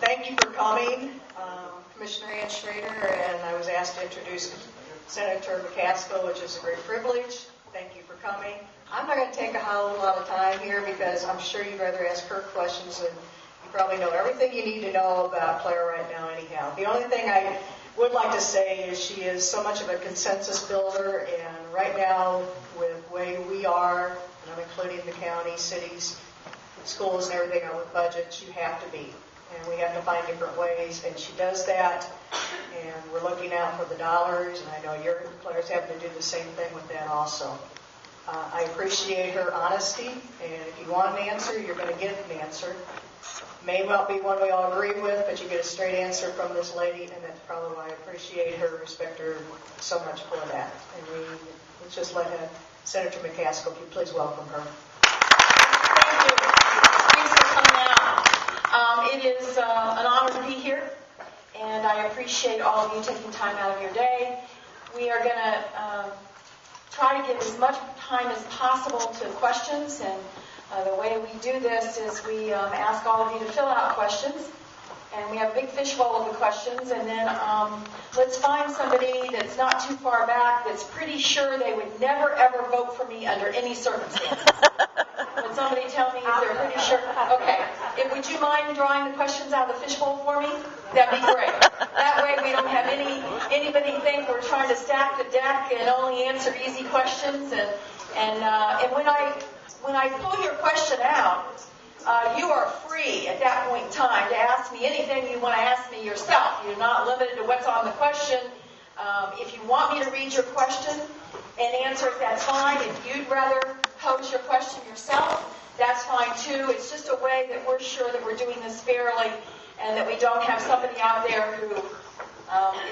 Thank you for coming, Commissioner Ann Schrader, and I was asked to introduce Senator McCaskill, which is a great privilege. Thank you for coming. I'm not going to take a whole lot of time here because I'm sure you'd rather ask her questions, and you probably know everything you need to know about Claire right now anyhow. The only thing I would like to say is she is so much of a consensus builder, and right now with the way we are, and I'm including the county, cities, schools, and everything with budgets, you have to be. And we have to find different ways, and she does that, and we're looking out for the dollars, and I know your Claire's having to do the same thing with that also. I appreciate her honesty, and if you want an answer, you're going to get an answer. May well be one we all agree with, but you get a straight answer from this lady, and that's probably why I appreciate her, respect her so much for that. And let's just let Senator McCaskill, if you please welcome her. Thank you. Thanks for coming out. It is an honor to be here, and I appreciate all of you taking time out of your day. We are going to try to give as much time as possible to questions, and the way we do this is we ask all of you to fill out questions, and we have a big fishbowl of the questions, and then let's find somebody that's not too far back that's pretty sure they would never ever vote for me under any circumstances. Would somebody tell me if they're pretty sure? Okay. Would you mind drawing the questions out of the fishbowl for me? That'd be great. That way we don't have anybody think we're trying to stack the deck and only answer easy questions. And when I pull your question out, you are free at that point in time to ask me anything you want to ask me yourself. You're not limited to what's on the question. If you want me to read your question and answer it, that's fine. If you'd rather pose your question yourself, that's fine too. It's just a way that we're sure that we're doing this fairly and that we don't have somebody out there who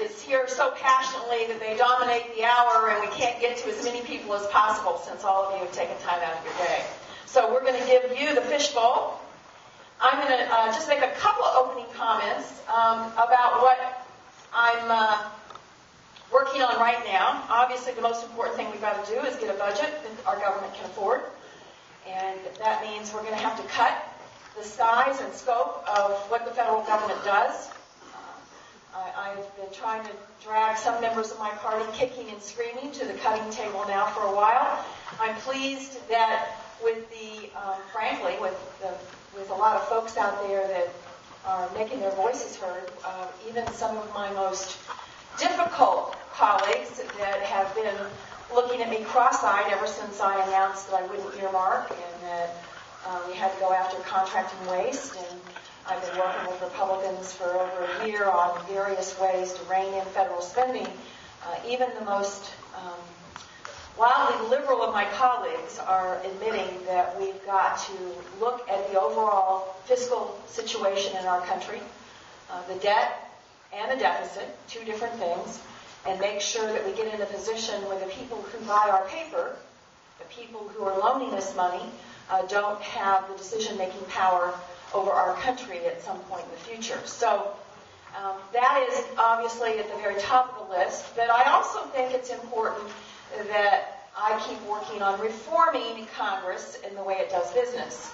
is here so passionately that they dominate the hour and we can't get to as many people as possible since all of you have taken time out of your day. So we're going to give you the fishbowl. I'm going to just make a couple of opening comments about what I'm working on right now. Obviously, the most important thing we've got to do is get a budget that our government can afford. And that means we're going to have to cut the size and scope of what the federal government does. I've been trying to drag some members of my party kicking and screaming to the cutting table now for a while. I'm pleased that frankly, with a lot of folks out there that are making their voices heard, even some of my most difficult colleagues that have been looking at me cross-eyed ever since I announced that I wouldn't earmark and that we had to go after contracting waste. And I've been working with Republicans for over a year on various ways to rein in federal spending. Even the most wildly liberal of my colleagues are admitting that we've got to look at the overall fiscal situation in our country, the debt and the deficit, two different things, and make sure that we get in a position where the people who buy our paper, the people who are loaning us money, don't have the decision-making power over our country at some point in the future. So that is obviously at the very top of the list, but I also think it's important that I keep working on reforming Congress in the way it does business.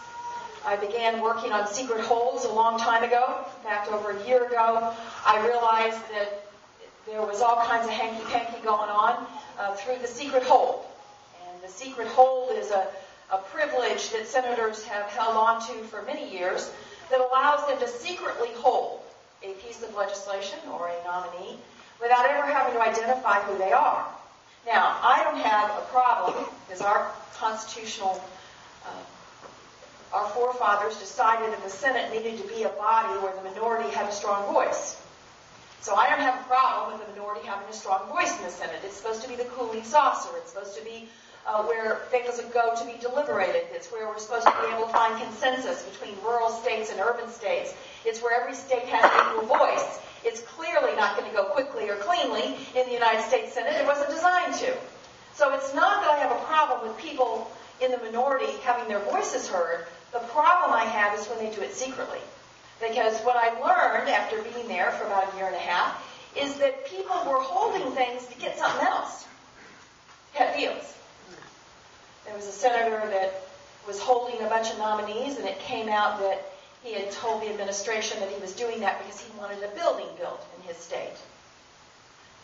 I began working on secret holds a long time ago. In fact, over a year ago, I realized that there was all kinds of hanky-panky going on through the secret hold. And the secret hold is a privilege that senators have held on to for many years that allows them to secretly hold a piece of legislation or a nominee without ever having to identify who they are. Now, I don't have a problem because our forefathers decided that the Senate needed to be a body where the minority had a strong voice. So I don't have a problem with the minority having a strong voice in the Senate. It's supposed to be the cooling saucer. It's supposed to be where things go to be deliberated. It's where we're supposed to be able to find consensus between rural states and urban states. It's where every state has an equal voice. It's clearly not going to go quickly or cleanly in the United States Senate. It wasn't designed to. So it's not that I have a problem with people in the minority having their voices heard. The problem I have is when they do it secretly. Because what I learned after being there for about a year and a half is that people were holding things to get something else. Pet deals. There was a senator that was holding a bunch of nominees, and it came out that he had told the administration that he was doing that because he wanted a building built in his state.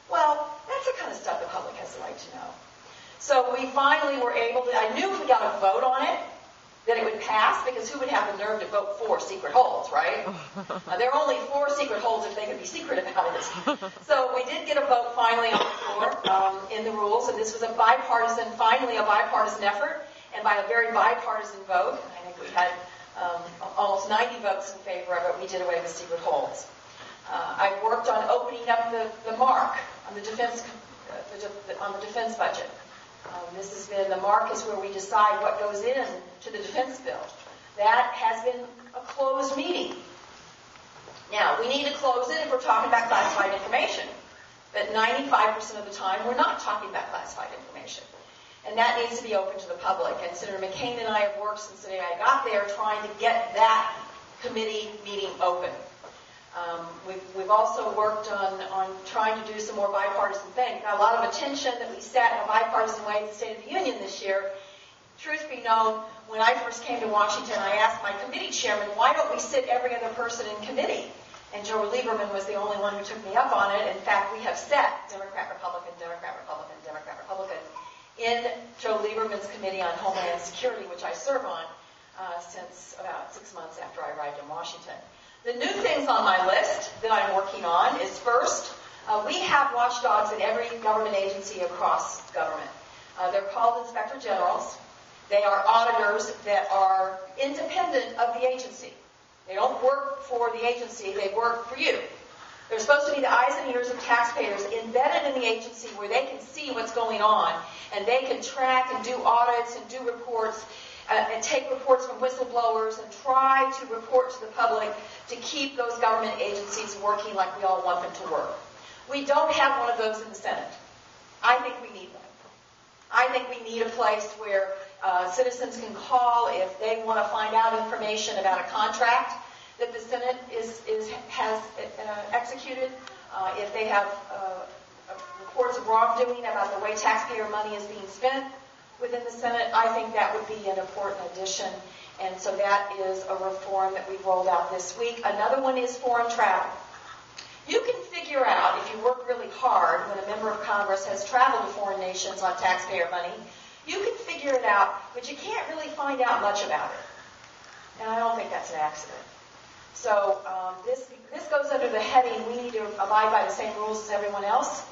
Well, that's the kind of stuff the public has the right to know. So we finally were able to, I knew if we got a vote on it, that it would pass, because who would have the nerve to vote for secret holds, right? There are only 4 secret holds if they could be secret about it. So we did get a vote finally on the floor in the rules, and this was finally a bipartisan effort, and by a very bipartisan vote. I think we had almost 90 votes in favor of it. We did away with secret holds. I worked on opening up the mark on the defense budget. This has been, the mark is where we decide what goes in to the defense bill. That has been a closed meeting. Now, we need to close it if we're talking about classified information. But 95% of the time, we're not talking about classified information. And that needs to be open to the public. And Senator McCain and I have worked since the day I got there trying to get that committee meeting open. We've also worked on trying to do some more bipartisan things. Got a lot of attention that we sat in a bipartisan way at the State of the Union this year. Truth be known, when I first came to Washington, I asked my committee chairman, why don't we sit every other person in committee? And Joe Lieberman was the only one who took me up on it. In fact, we have sat Democrat, Republican, Democrat, Republican, Democrat, Republican in Joe Lieberman's Committee on Homeland Security, which I serve on since about 6 months after I arrived in Washington. The new things on my list that I'm working on is first, we have watchdogs in every government agency across government. They're called Inspector Generals. They are auditors that are independent of the agency. They don't work for the agency, they work for you. They're supposed to be the eyes and ears of taxpayers embedded in the agency where they can see what's going on, and they can track and do audits and do reports and take reports from whistleblowers and try to report to the public to keep those government agencies working like we all want them to work. We don't have one of those in the Senate. I think we need one. I think we need a place where citizens can call if they want to find out information about a contract that the Senate has executed, if they have reports of wrongdoing about the way taxpayer money is being spent within the Senate. I think that would be an important addition, and so that is a reform that we've rolled out this week. Another one is foreign travel. You can figure out, if you work really hard, when a member of Congress has traveled to foreign nations on taxpayer money, you can figure it out, but you can't really find out much about it. And I don't think that's an accident. So this goes under the heading, we need to abide by the same rules as everyone else.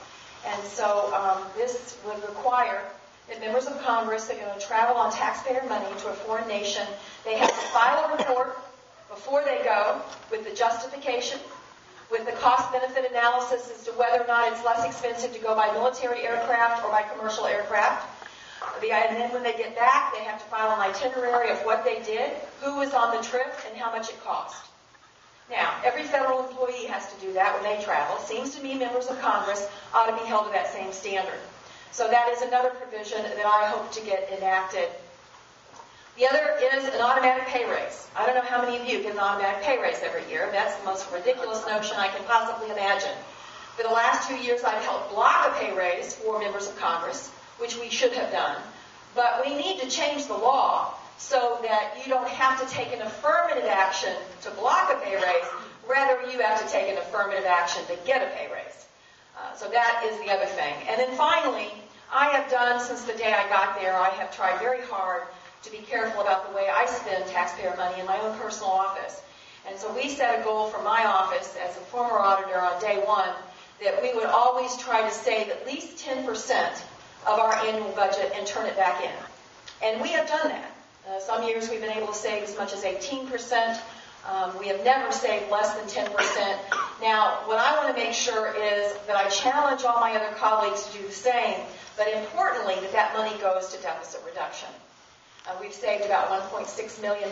And so this would require that members of Congress that are going to travel on taxpayer money to a foreign nation, they have to file a report before they go with the justification, with the cost-benefit analysis as to whether or not it's less expensive to go by military aircraft or by commercial aircraft. And then when they get back, they have to file an itinerary of what they did, who was on the trip, and how much it cost. Now, every federal employee has to do that when they travel. Seems to me members of Congress ought to be held to that same standard. So that is another provision that I hope to get enacted. The other is an automatic pay raise. I don't know how many of you get an automatic pay raise every year. That's the most ridiculous notion I can possibly imagine. For the last 2 years, I've helped block a pay raise for members of Congress, which we should have done. But we need to change the law so that you don't have to take an affirmative action to block a pay raise. Rather, you have to take an affirmative action to get a pay raise. So that is the other thing. And then finally, I have done, since the day I got there, I have tried very hard to be careful about the way I spend taxpayer money in my own personal office. And so we set a goal for my office as a former auditor on day one that we would always try to save at least 10% of our annual budget and turn it back in. And we have done that. Some years we've been able to save as much as 18%. We have never saved less than 10%. Now, what I want to make sure is that I challenge all my other colleagues to do the same, but importantly, that that money goes to deficit reduction. We've saved about $1.6 million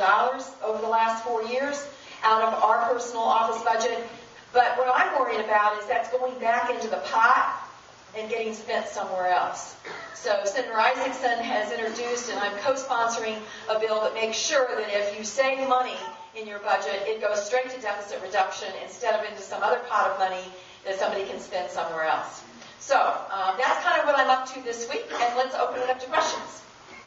over the last 4 years out of our personal office budget. But what I'm worried about is that's going back into the pot and getting spent somewhere else. So Senator Isaacson has introduced, and I'm co-sponsoring a bill that makes sure that if you save money in your budget, it goes straight to deficit reduction instead of into some other pot of money that somebody can spend somewhere else. So that's kind of what I'm up to this week, and let's open it up to questions.